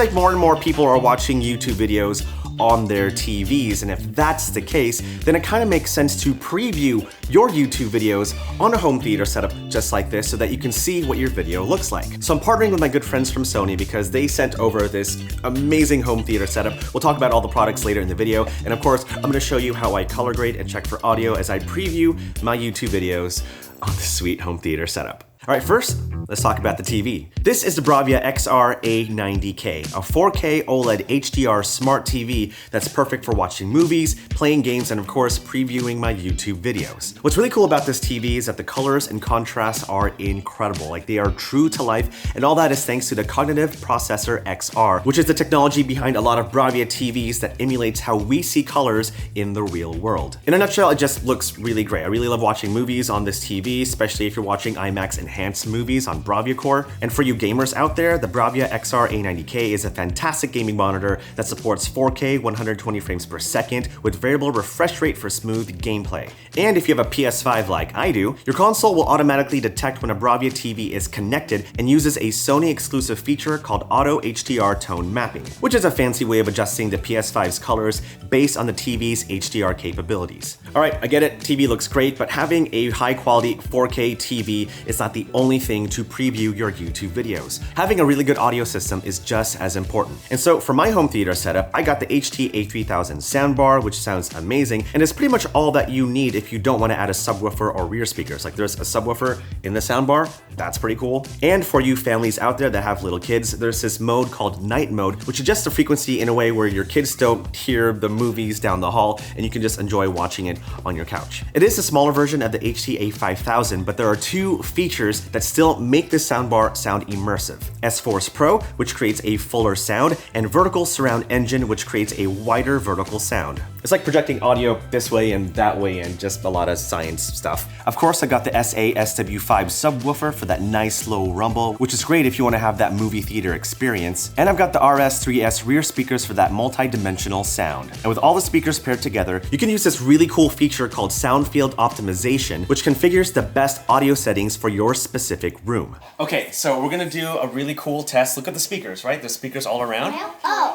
like more and more people are watching YouTube videos on their TVs, and if that's the case, then it kind of makes sense to preview your YouTube videos on a home theater setup just like this so that you can see what your video looks like. So I'm partnering with my good friends from Sony because they sent over this amazing home theater setup. We'll talk about all the products later in the video, and of course, I'm going to show you how I color grade and check for audio as I preview my YouTube videos on this sweet home theater setup. All right, first, let's talk about the TV. This is the BRAVIA A90K, a 4K OLED HDR smart TV that's perfect for watching movies, playing games, and of course, previewing my YouTube videos. What's really cool about this TV is that the colors and contrasts are incredible. Like, they are true to life, and all that is thanks to the Cognitive Processor XR, which is the technology behind a lot of BRAVIA TVs that emulates how we see colors in the real world. In a nutshell, it just looks really great. I really love watching movies on this TV, especially if you're watching IMAX enhanced movies on BRAVIA Core. And for you gamers out there, the BRAVIA XR A90K is a fantastic gaming monitor that supports 4K 120 frames per second with variable refresh rate for smooth gameplay. And if you have a PS5 like I do, your console will automatically detect when a BRAVIA TV is connected and uses a Sony exclusive feature called Auto HDR Tone Mapping, which is a fancy way of adjusting the PS5's colors based on the TV's HDR capabilities. All right, I get it, TV looks great, but having a high quality 4K TV is not the only thing to preview your YouTube videos. Having a really good audio system is just as important. And so for my home theater setup, I got the HT-A3000 Soundbar, which sounds amazing, and it's pretty much all that you need if you don't want to add a subwoofer or rear speakers. Like, there's a subwoofer in the soundbar, that's pretty cool. And for you families out there that have little kids, there's this mode called night mode, which adjusts the frequency in a way where your kids don't hear the movies down the hall and you can just enjoy watching it on your couch. It is a smaller version of the HT-A5000, but there are two features that still make this soundbar sound immersive. S-Force Pro, which creates a fuller sound, and Vertical Surround Engine, which creates a wider vertical sound. It's like projecting audio this way and that way and just a lot of science stuff. Of course, I got the SA-SW5 subwoofer for that nice slow rumble, which is great if you want to have that movie theater experience. And I've got the RS3S rear speakers for that multi-dimensional sound. And with all the speakers paired together, you can use this really cool feature called Sound Field Optimization, which configures the best audio settings for your specific room. Okay, so we're gonna do a really cool test. Look at the speakers, right? There's speakers all around,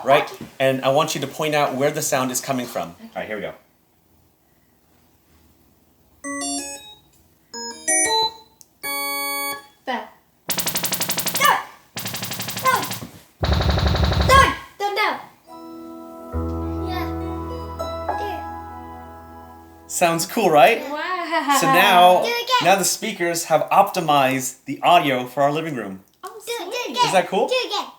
right? And I want you to point out where the sound is coming from. All right, here we go. There. Sounds cool, right? Wow. So now the speakers have optimized the audio for our living room. Is that cool?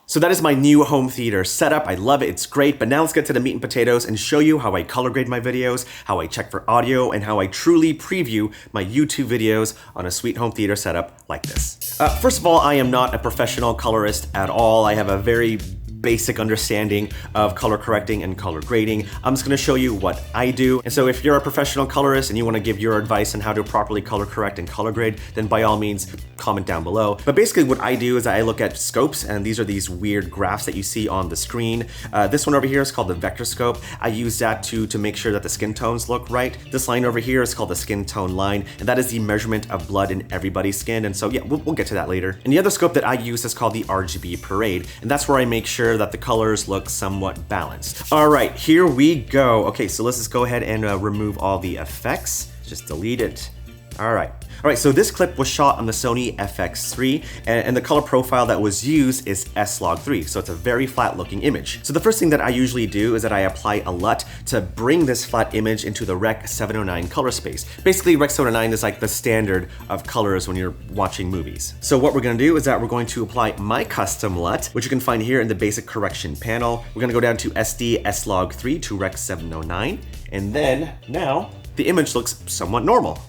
So that is my new home theater setup. I love it, it's great, but now let's get to the meat and potatoes and show you how I color grade my videos, how I check for audio, and how I truly preview my YouTube videos on a sweet home theater setup like this. First of all, I am not a professional colorist at all. I have a very basic understanding of color correcting and color grading. I'm just gonna show you what I do. And so if you're a professional colorist and you wanna give your advice on how to properly color correct and color grade, then by all means, comment down below. But basically what I do is I look at scopes, and these are these weird graphs that you see on the screen. This one over here is called the vector scope. I use that to make sure that the skin tones look right. This line over here is called the skin tone line, and that is the measurement of blood in everybody's skin. And so yeah, we'll get to that later. And the other scope that I use is called the RGB parade, and that's where I make sure that the colors look somewhat balanced. All right, here we go. Okay, so let's just go ahead and remove all the effects. Just delete it. All right, so this clip was shot on the Sony FX3, and the color profile that was used is S-Log3, so it's a very flat looking image. So the first thing that I usually do is that I apply a LUT to bring this flat image into the Rec 709 color space. Basically, Rec 709 is like the standard of colors when you're watching movies. So what we're gonna do is that we're going to apply my custom LUT, which you can find here in the basic correction panel. We're gonna go down to SD S-Log3 to Rec 709, and then now, the image looks somewhat normal.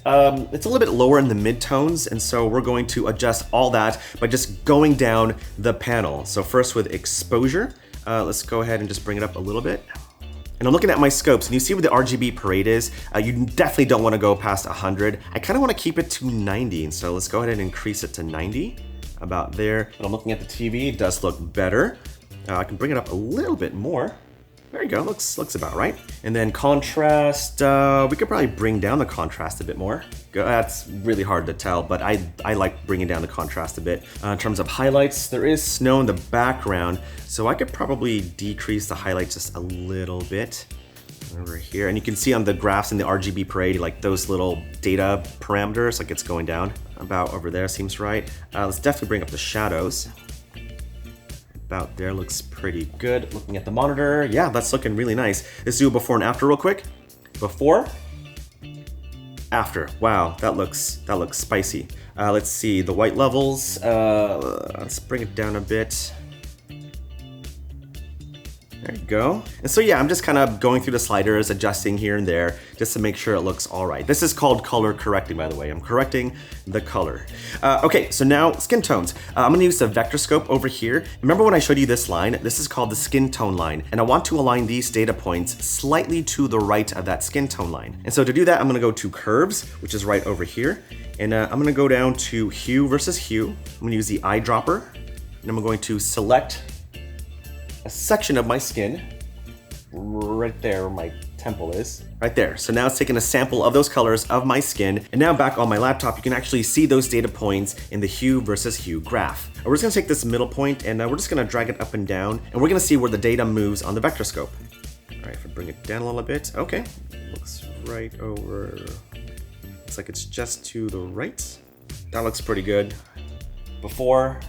It's a little bit lower in the midtones, and so we're going to adjust all that by just going down the panel. So first with exposure, let's go ahead and just bring it up a little bit. And I'm looking at my scopes, and you see where the RGB parade is. You definitely don't want to go past 100. I kind of want to keep it to 90, and so let's go ahead and increase it to 90, about there. And I'm looking at the TV, it does look better. I can bring it up a little bit more. There you go, looks about right. And then contrast, we could probably bring down the contrast a bit more. That's really hard to tell, but I like bringing down the contrast a bit. In terms of highlights, there is snow in the background, so I could probably decrease the highlights just a little bit over here. And you can see on the graphs in the RGB parade, like those little data parameters, like it's going down about over there, seems right. Let's definitely bring up the shadows. About there, looks pretty good. Looking at the monitor, yeah, that's looking really nice. Let's do a before and after real quick. Before, after. Wow, that looks spicy. Let's see the white levels. Let's bring it down a bit. There you go. And so yeah, I'm just kind of going through the sliders, adjusting here and there, just to make sure it looks all right. This is called color correcting, by the way. I'm correcting the color. Okay, so now skin tones. I'm gonna use the vector scope over here. Remember when I showed you this line? This is called the skin tone line. And I want to align these data points slightly to the right of that skin tone line. And so to do that, I'm gonna go to curves, which is right over here. And I'm gonna go down to hue versus hue. I'm gonna use the eyedropper. And I'm going to select a section of my skin right there where my temple is, right there. So now it's taking a sample of those colors of my skin, and now back on my laptop you can actually see those data points in the hue versus hue graph. We're just gonna take this middle point and we're just gonna drag it up and down, and we're gonna see where the data moves on the vector scope. All right, if I bring it down a little bit, okay, looks right over, looks like it's just to the right. That looks pretty good. Before,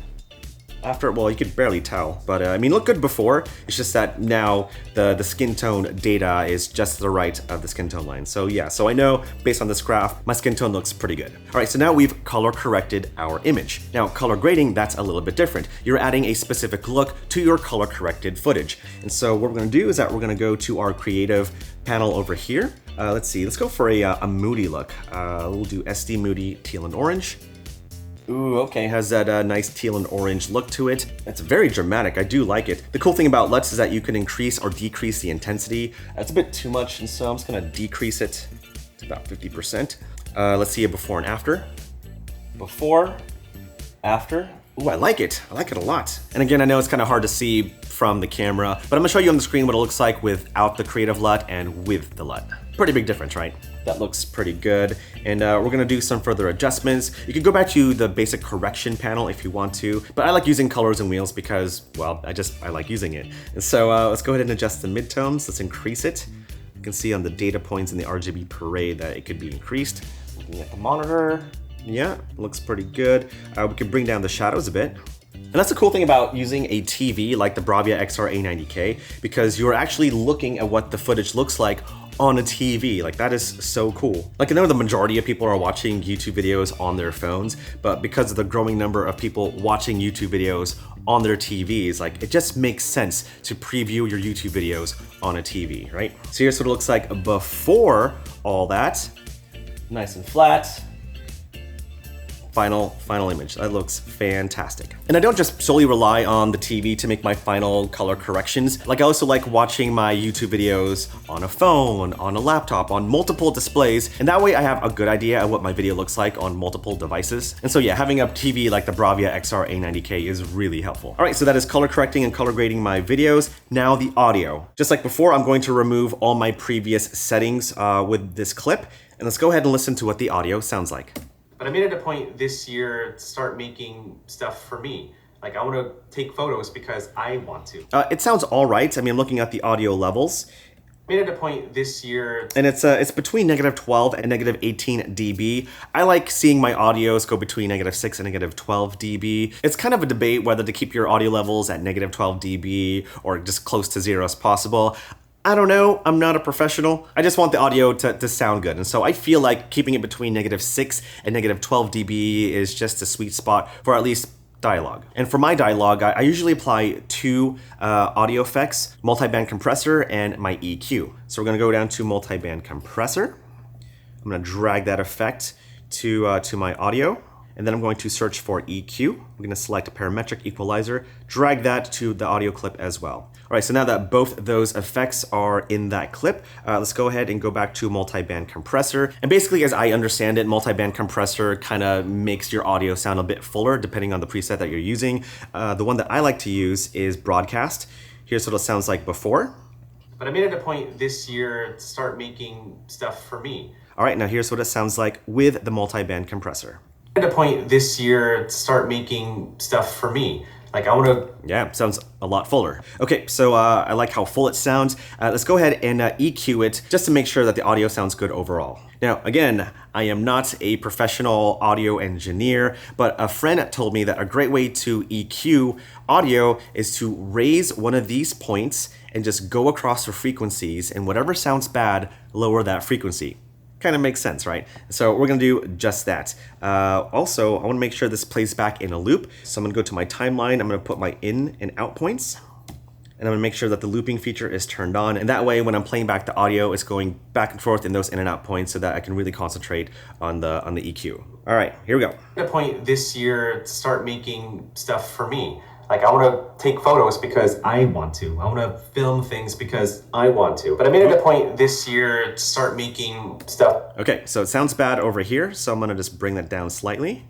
after, well, you could barely tell, but I mean, look good before. It's just that now the skin tone data is just to the right of the skin tone line. So yeah, so I know based on this graph, my skin tone looks pretty good. All right, so now we've color corrected our image. Now color grading, that's a little bit different. You're adding a specific look to your color corrected footage. And so what we're gonna do is that we're gonna go to our creative panel over here. Let's see, let's go for a moody look. We'll do SD Moody Teal and Orange. Ooh, okay, has that nice teal and orange look to it. It's very dramatic, I do like it. The cool thing about LUTs is that you can increase or decrease the intensity. It's a bit too much, and so I'm just gonna decrease it to about 50%. Let's see a before and after. Before, after. Ooh, I like it a lot. And again, I know it's kind of hard to see from the camera, but I'm gonna show you on the screen what it looks like without the creative LUT and with the LUT. Pretty big difference, right? That looks pretty good. And we're gonna do some further adjustments. You can go back to the basic correction panel if you want to, but I like using colors and wheels because, well, I like using it. And so let's go ahead and adjust the midtones. Let's increase it. You can see on the data points in the RGB parade that it could be increased. Looking at the monitor, yeah, looks pretty good. We can bring down the shadows a bit. And that's the cool thing about using a TV like the BRAVIA A90K, because you're actually looking at what the footage looks like on a TV. Like, that is so cool. Like, I know the majority of people are watching YouTube videos on their phones, but because of the growing number of people watching YouTube videos on their TVs, like, it just makes sense to preview your YouTube videos on a TV, right? So here's what it looks like before all that. Nice and flat. Final image. That looks fantastic. And I don't just solely rely on the TV to make my final color corrections. Like, I also like watching my YouTube videos on a phone, on a laptop, on multiple displays, and that way I have a good idea of what my video looks like on multiple devices. And so yeah, having a TV like the BRAVIA A90K is really helpful. All right, so that is color correcting and color grading my videos. Now the audio. Just like before, I'm going to remove all my previous settings with this clip, and let's go ahead and listen to what the audio sounds like. But I made it a point this year to start making stuff for me. Like, I want to take photos because I want to. It sounds all right. I mean, I'm looking at the audio levels. Made it a point this year. And it's between -12 and -18 dB. I like seeing my audios go between -6 and -12 dB. It's kind of a debate whether to keep your audio levels at -12 dB or just close to 0 as possible. I don't know, I'm not a professional. I just want the audio to sound good. And so I feel like keeping it between -6 and -12 dB is just a sweet spot for at least dialogue. And for my dialogue, I usually apply two audio effects, multiband compressor and my EQ. So we're gonna go down to multiband compressor. I'm gonna drag that effect to my audio. And then I'm going to search for EQ. I'm gonna select parametric equalizer, drag that to the audio clip as well. All right, so now that both those effects are in that clip, let's go ahead and go back to multiband compressor. And basically, as I understand it, multiband compressor kind of makes your audio sound a bit fuller depending on the preset that you're using. The one that I like to use is broadcast. Here's what it sounds like before. But I made it a point this year to start making stuff for me. All right, now here's what it sounds like with the multi-band compressor. I made it a point this year to start making stuff for me. Like I want to... Yeah, sounds a lot fuller. Okay, so I like how full it sounds. Let's go ahead and EQ it just to make sure that the audio sounds good overall. Now, again, I am not a professional audio engineer, but a friend told me that a great way to EQ audio is to raise one of these points and just go across the frequencies, and whatever sounds bad, lower that frequency. Kind of makes sense, right? So we're gonna do just that. Also, I wanna make sure this plays back in a loop. So I'm gonna go to my timeline, I'm gonna put my in and out points, and I'm gonna make sure that the looping feature is turned on. And that way, when I'm playing back the audio, it's going back and forth in those in and out points so that I can really concentrate on the EQ. All right, here we go. I'm at a point this year to start making stuff for me. Like I want to take photos because I want to. I want to film things because I want to. But I made it a point this year to start making stuff. Okay, so it sounds bad over here, so I'm gonna just bring that down slightly.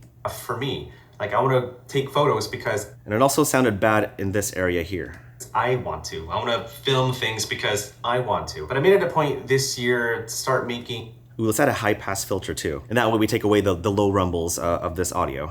For me, like I want to take photos because... And it also sounded bad in this area here. I want to. I want to film things because I want to. But I made it a point this year to start making... Ooh, let's add a high pass filter too. And that way we take away the low rumbles of this audio.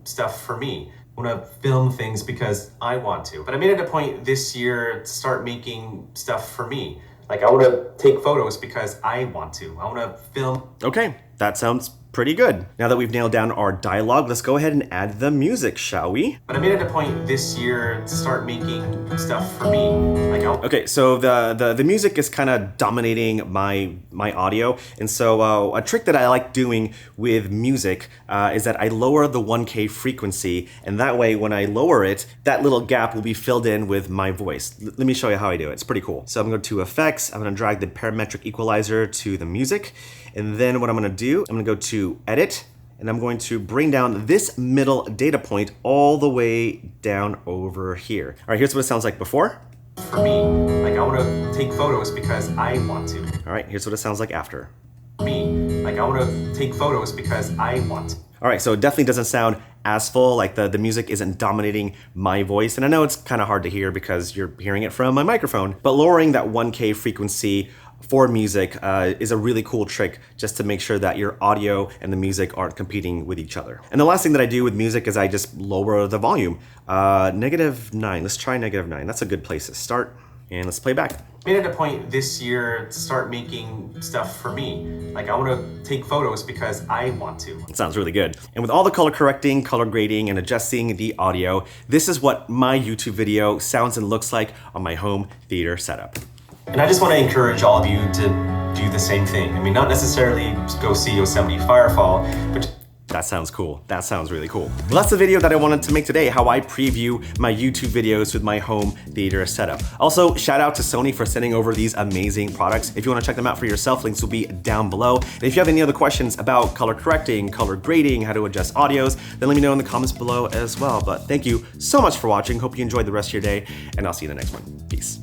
Stuff for me. I want to film things because I want to. But I made it a point this year to start making stuff for me. Like I want to take photos because I want to. I want to film. Okay, that sounds pretty good. Now that we've nailed down our dialogue, let's go ahead and add the music, shall we? But I made it a point this year to start making stuff for me. Like okay, so the music is kind of dominating my audio, and so a trick that I like doing with music is that I lower the 1K frequency, and that way when I lower it, that little gap will be filled in with my voice. Let me show you how I do it. It's pretty cool. So I'm going to go to Effects. I'm going to drag the parametric equalizer to the music, and then what I'm going to do, I'm going to go to Edit, and I'm going to bring down this middle data point all the way down over here. All right, here's what it sounds like before. For me, like I want to take photos because I want to. All right, here's what it sounds like after. For me, like I want to take photos because I want to. All right, so it definitely doesn't sound as full, like the music isn't dominating my voice. And I know it's kind of hard to hear because you're hearing it from my microphone, but lowering that 1K frequency for music is a really cool trick just to make sure that your audio and the music aren't competing with each other. And the last thing that I do with music is I just lower the volume. -9, let's try -9. That's a good place to start. And let's play back. Made it a point this year to start making stuff for me. Like I want to take photos because I want to. It sounds really good. And with all the color correcting, color grading, and adjusting the audio, this is what my YouTube video sounds and looks like on my home theater setup. And I just want to encourage all of you to do the same thing. I mean, not necessarily go see Yosemite Firefall, but that sounds cool. That sounds really cool. Well, that's the video that I wanted to make today, how I preview my YouTube videos with my home theater setup. Also, shout out to Sony for sending over these amazing products. If you want to check them out for yourself, links will be down below. And if you have any other questions about color correcting, color grading, how to adjust audios, then let me know in the comments below as well. But thank you so much for watching. Hope you enjoyed the rest of your day, and I'll see you in the next one. Peace.